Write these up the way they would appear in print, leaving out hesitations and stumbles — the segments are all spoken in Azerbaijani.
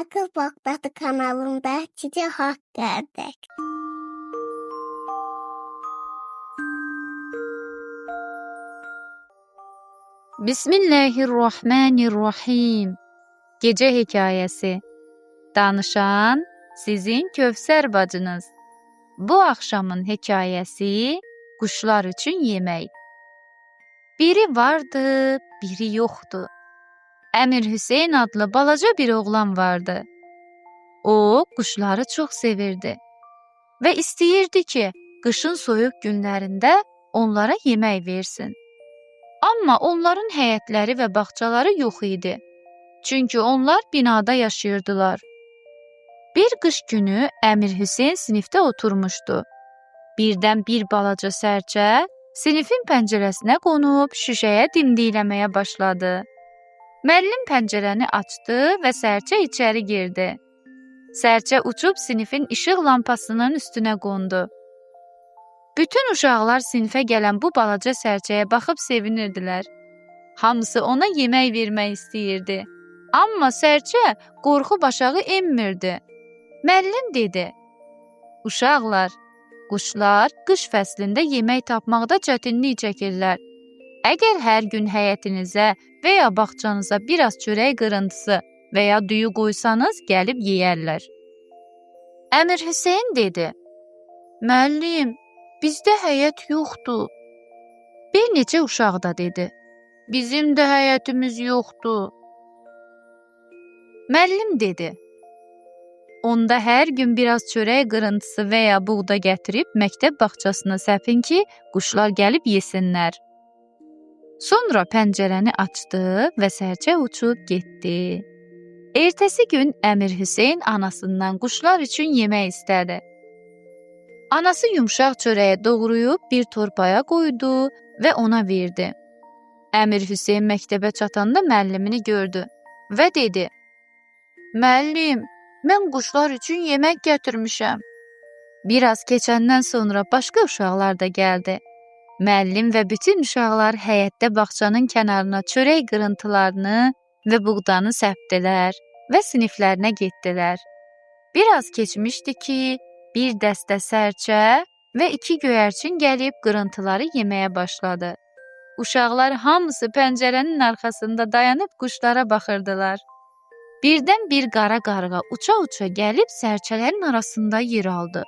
Akıl Bağdadı kanalında Cici Hak Gərdək. Bismillahirrahmanirrahim. Gecə hekayəsi. Danışan sizin Kövsər bacınız. Bu axşamın hekayəsi quşlar üçün yemək. Biri vardı, biri yoxdu. Əmir Hüseyn adlı balaca bir oğlan vardı. O, quşları çox sevirdi və istəyirdi ki, qışın soyuq günlərində onlara yemək versin. Amma onların həyətləri və bağçaları yox idi. Çünki onlar binada yaşayırdılar. Bir qış günü Əmir Hüseyn sinifdə oturmuşdu. Birdən bir balaca sərçə sinifin pəncərəsinə qonub şüşəyə dimdikləməyə başladı. Müəllim pəncərəni açdı və sərçə içəri girdi. Sərçə uçub sinifin işıq lampasının üstünə qondu. Bütün uşaqlar sinifə gələn bu balaca sərçəyə baxıb sevinirdilər. Hamısı ona yemək vermək istəyirdi. Amma sərçə qorxu başağı enmirdi. Müəllim dedi: "Uşaqlar, quşlar qış fəslində yemək tapmaqda çətinlik çəkirlər. Əgər hər gün həyətinizə və ya bağçanıza biraz çörək qırıntısı və ya düyü qoysanız, gəlib yeyərlər." Əmir Hüseyn dedi: "Müəllim, bizdə həyət yoxdur." Bir neçə uşaq da dedi: "Bizim də həyətimiz yoxdur." Müəllim dedi: "Onda hər gün biraz çörək qırıntısı və ya buğda gətirib məktəb bağçasına səpin ki, quşlar gəlib yesinlər." Sonra pəncərəni açdı və sərçə uçub getdi. Ertəsi gün Əmir Hüseyn anasından quşlar üçün yemək istədi. Anası yumşaq çörəyi doğrayıb bir torbaya qoydu və ona verdi. Əmir Hüseyn məktəbə çatanda müəllimini gördü və dedi: "Müəllim, mən quşlar üçün yemək gətirmişəm." Biraz keçəndən sonra başqa uşaqlar da gəldi. Müəllim və bütün uşaqlar həyətdə bağçanın kənarına çörək qırıntılarını və buğdanı səpdilər və siniflərinə getdilər. Biraz keçmişdi ki, bir dəstə sərçə və 2 göyərçin gəlib qırıntıları yeməyə başladı. Uşaqlar hamısı pəncərənin arxasında dayanıb quşlara baxırdılar. Birdən bir qara qarğa uça-uça gəlib sərçələrin arasında yer aldı.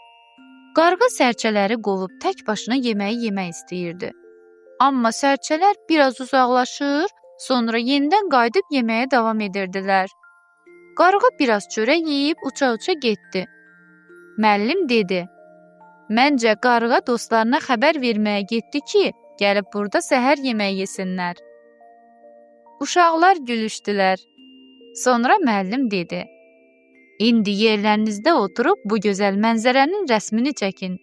Qarğa sərçələri qovub tək başına yeməyi yemək istəyirdi. Amma sərçələr biraz uzaqlaşır, sonra yenidən qayıdıb yeməyə davam edirdilər. Qarğa biraz çörək yeyib uça-uça getdi. Müəllim dedi: "Məncə qarğa dostlarına xəbər verməyə getdi ki, gəlib burada səhər yemək yesinlər." Uşaqlar gülüşdülər. Sonra müəllim dedi: "İndi yerlərinizdə oturub bu gözəl mənzərənin rəsmini çəkin."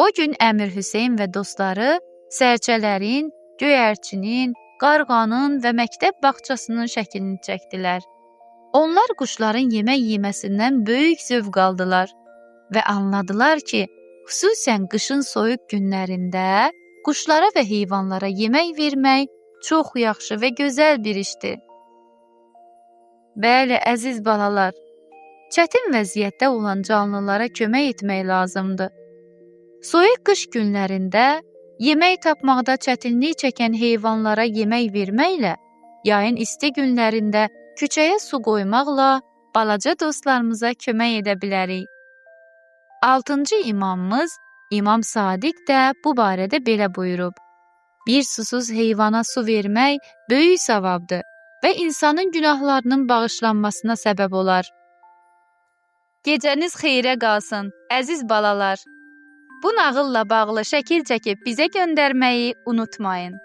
O gün Əmir Hüseyn və dostları sərçələrin, göyərçinin, qarğanın və məktəb bağçasının şəklini çəkdilər. Onlar quşların yemək yeməsindən böyük zövq aldılar və anladılar ki, xüsusən qışın soyuq günlərində quşlara və heyvanlara yemək vermək çox yaxşı və gözəl bir işdir. Bəli, əziz balalar, çətin vəziyyətdə olan canlılara kömək etmək lazımdır. Soyuq qış günlərində yemək tapmaqda çətinlik çəkən heyvanlara yemək verməklə, yayın isti günlərində küçəyə su qoymaqla balaca dostlarımıza kömək edə bilərik. 6-cı imamımız İmam Sadiq də bu barədə belə buyurub: "Bir susuz heyvana su vermək böyük savabdır və insanın günahlarının bağışlanmasına səbəb olar." Gecəniz xeyrə qalsın, əziz balalar. Bu nağılla bağlı şəkil çəkib bizə göndərməyi unutmayın.